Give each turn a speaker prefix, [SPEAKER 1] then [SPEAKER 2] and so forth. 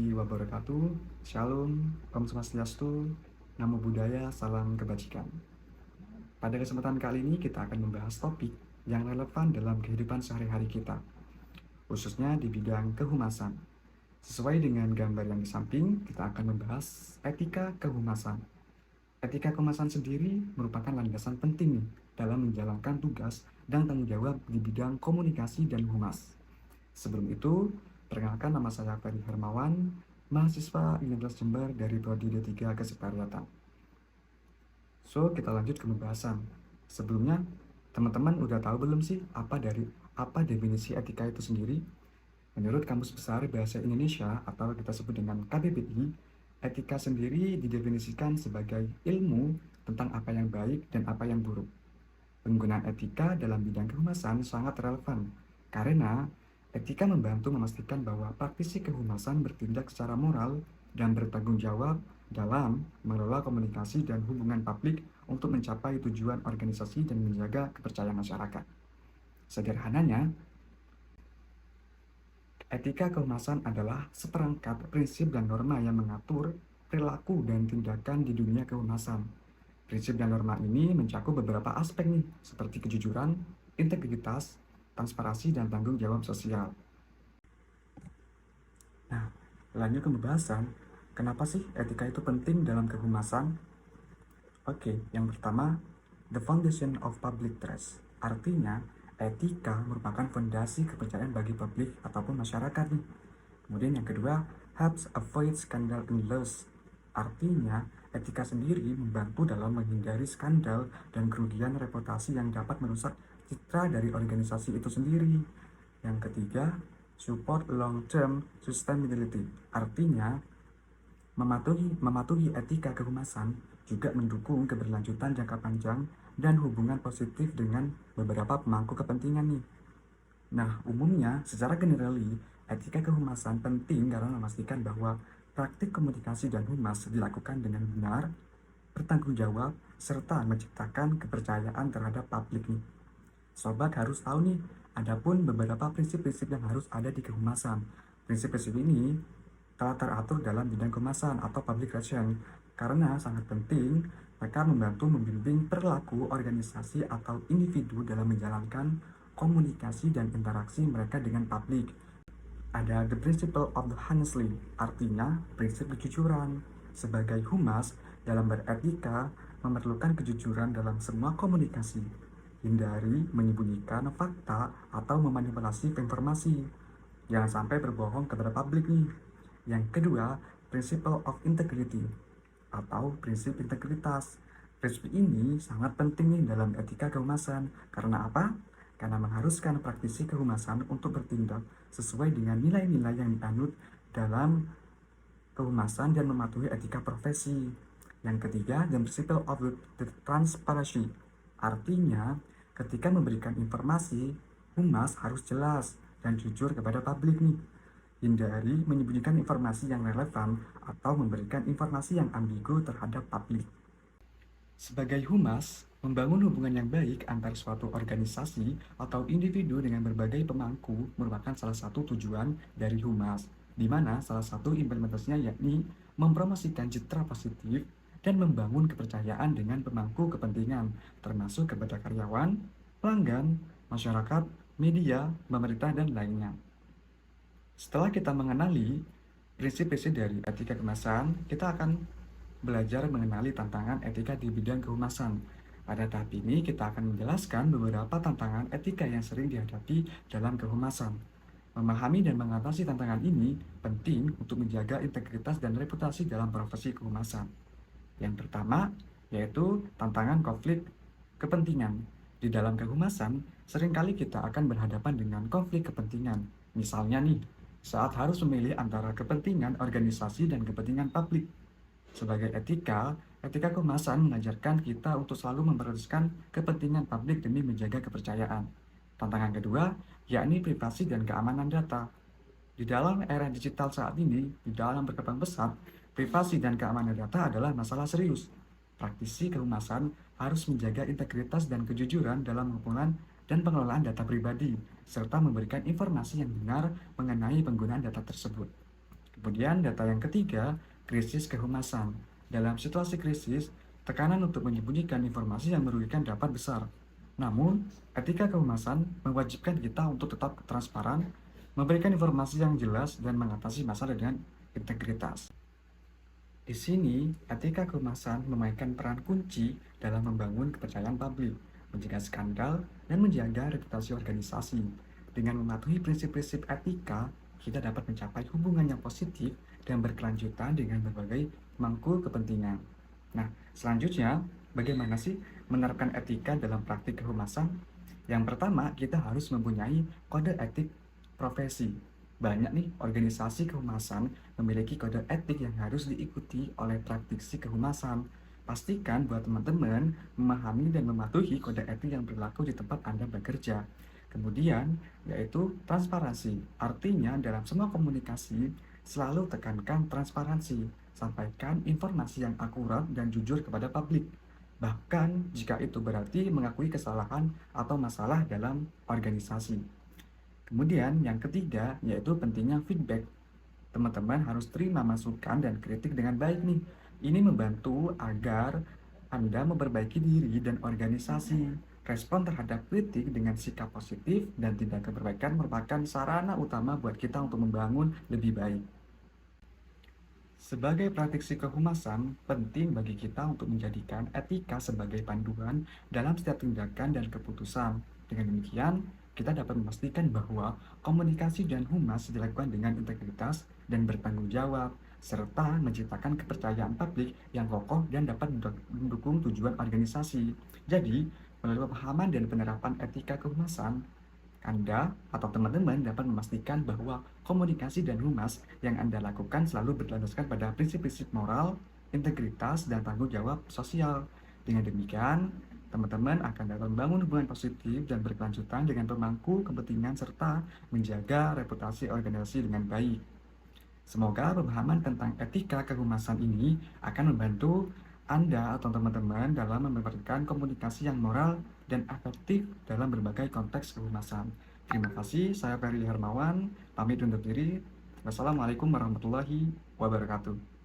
[SPEAKER 1] warahmatullahi wabarakatuh. Shalom, Om Swastiastu, Namo Buddhaya, Salam Kebajikan. Pada kesempatan kali ini kita akan membahas topik yang relevan dalam kehidupan sehari-hari kita, khususnya di bidang kehumasan. Sesuai dengan gambar yang di samping, kita akan membahas etika kehumasan. Etika kehumasan sendiri merupakan landasan penting dalam menjalankan tugas dan tanggung jawab di bidang komunikasi dan humas. Sebelum itu, perkenalkan, nama saya Ferry Hermawan, mahasiswa Universitas Jember dari Prodi D3 Kesekretariatan. Kita lanjut ke pembahasan. Sebelumnya, teman-teman udah tahu belum sih apa definisi etika itu sendiri? Menurut Kamus Besar Bahasa Indonesia atau kita sebut dengan KBBI, etika sendiri didefinisikan sebagai ilmu tentang apa yang baik dan apa yang buruk. Penggunaan etika dalam bidang kehumasan sangat relevan karena etika membantu memastikan bahwa praktisi kehumasan bertindak secara moral dan bertanggung jawab dalam mengelola komunikasi dan hubungan publik untuk mencapai tujuan organisasi dan menjaga kepercayaan masyarakat. Sederhananya, etika kehumasan adalah seperangkat prinsip dan norma yang mengatur perilaku dan tindakan di dunia kehumasan. Prinsip dan norma ini mencakup beberapa aspek seperti kejujuran, integritas, transparansi, dan tanggung jawab sosial. Nah, lanjut ke pembahasan, kenapa sih etika itu penting dalam kehumasan? Oke, yang pertama, the foundation of public trust. Artinya, etika merupakan fondasi kepercayaan bagi publik ataupun masyarakat Kemudian yang kedua, helps avoid scandal and loss. Artinya, etika sendiri membantu dalam menghindari skandal dan kerugian reputasi yang dapat merusak citra dari organisasi itu sendiri. Yang ketiga, support long-term sustainability. Artinya, mematuhi etika kehumasan juga mendukung keberlanjutan jangka panjang dan hubungan positif dengan beberapa pemangku kepentingan Nah, umumnya secara generali, etika kehumasan penting karena memastikan bahwa praktik komunikasi dan humas dilakukan dengan benar, bertanggung jawab, serta menciptakan kepercayaan terhadap publik Sobat harus tahu adapun beberapa prinsip-prinsip yang harus ada di kehumasan. Prinsip-prinsip ini telah teratur dalam bidang kehumasan atau public relation karena sangat penting mereka membantu membimbing perilaku organisasi atau individu dalam menjalankan komunikasi dan interaksi mereka dengan publik. Ada the principle of the honesty, artinya prinsip kejujuran. Sebagai humas, dalam beretika memerlukan kejujuran dalam semua komunikasi. Hindari menyembunyikan fakta atau memanipulasi informasi. Jangan sampai berbohong kepada publik Yang kedua, principle of integrity atau prinsip integritas. Prinsip ini sangat penting dalam etika kehumasan. Karena apa? Karena mengharuskan praktisi kehumasan untuk bertindak sesuai dengan nilai-nilai yang dianut dalam kehumasan dan mematuhi etika profesi. Yang ketiga, the principle of the transparency. Artinya, ketika memberikan informasi, humas harus jelas dan jujur kepada publik Hindari menyembunyikan informasi yang relevan atau memberikan informasi yang ambigu terhadap publik. Sebagai humas, membangun hubungan yang baik antar suatu organisasi atau individu dengan berbagai pemangku merupakan salah satu tujuan dari humas, di mana salah satu implementasinya yakni mempromosikan citra positif dan membangun kepercayaan dengan pemangku kepentingan, termasuk kepada karyawan, pelanggan, masyarakat, media, pemerintah, dan lainnya. Setelah kita mengenali prinsip-prinsip dari etika kehumasan, kita akan belajar mengenali tantangan etika di bidang kehumasan. Pada tahap ini, kita akan menjelaskan beberapa tantangan etika yang sering dihadapi dalam kehumasan. Memahami dan mengatasi tantangan ini penting untuk menjaga integritas dan reputasi dalam profesi kehumasan. Yang pertama, yaitu tantangan konflik kepentingan. Di dalam kehumasan, seringkali kita akan berhadapan dengan konflik kepentingan. Misalnya saat harus memilih antara kepentingan organisasi dan kepentingan publik. Sebagai etika kehumasan mengajarkan kita untuk selalu memprioritaskan kepentingan publik demi menjaga kepercayaan. Tantangan kedua, yakni privasi dan keamanan data. Di dalam era digital saat ini, di dalam berkembang pesat, privasi dan keamanan data adalah masalah serius. Praktisi kehumasan harus menjaga integritas dan kejujuran dalam pengumpulan dan pengelolaan data pribadi, serta memberikan informasi yang benar mengenai penggunaan data tersebut. Kemudian data yang ketiga, krisis kehumasan. Dalam situasi krisis, tekanan untuk menyembunyikan informasi yang merugikan dapat besar. Namun, etika kehumasan mewajibkan kita untuk tetap transparan, memberikan informasi yang jelas, dan mengatasi masalah dengan integritas. Di sini, etika kehumasan memainkan peran kunci dalam membangun kepercayaan publik, mencegah skandal, dan menjaga reputasi organisasi. Dengan mematuhi prinsip-prinsip etika, kita dapat mencapai hubungan yang positif dan berkelanjutan dengan berbagai pemangku kepentingan. Nah, selanjutnya, bagaimana sih menerapkan etika dalam praktik kehumasan? Yang pertama, kita harus mempunyai kode etik profesi. Banyak nih organisasi kehumasan memiliki kode etik yang harus diikuti oleh praktisi kehumasan. Pastikan buat teman-teman memahami dan mematuhi kode etik yang berlaku di tempat Anda bekerja. Kemudian, yaitu transparansi. Artinya, dalam semua komunikasi, selalu tekankan transparansi. Sampaikan informasi yang akurat dan jujur kepada publik. Bahkan jika itu berarti mengakui kesalahan atau masalah dalam organisasi. Kemudian yang ketiga yaitu pentingnya feedback. Teman-teman harus terima masukan dan kritik dengan baik nih. Ini membantu agar Anda memperbaiki diri dan organisasi. Respon terhadap kritik dengan sikap positif dan tindakan perbaikan merupakan sarana utama buat kita untuk membangun lebih baik. Sebagai praktisi kehumasan, penting bagi kita untuk menjadikan etika sebagai panduan dalam setiap tindakan dan keputusan. Dengan demikian, kita dapat memastikan bahwa komunikasi dan humas dilakukan dengan integritas dan bertanggung jawab, serta menciptakan kepercayaan publik yang kokoh dan dapat mendukung tujuan organisasi. Jadi, melalui pemahaman dan penerapan etika kehumasan, Anda atau teman-teman dapat memastikan bahwa komunikasi dan humas yang Anda lakukan selalu berlandaskan pada prinsip-prinsip moral, integritas, dan tanggung jawab sosial. Dengan demikian, teman-teman akan dapat membangun hubungan positif dan berkelanjutan dengan pemangku kepentingan serta menjaga reputasi organisasi dengan baik. Semoga pemahaman tentang etika kehumasan ini akan membantu Anda atau teman-teman dalam memberikan komunikasi yang moral dan efektif dalam berbagai konteks kehumasan. Terima kasih, saya Ferry Hermawan, pamit undur diri. Wassalamualaikum warahmatullahi wabarakatuh.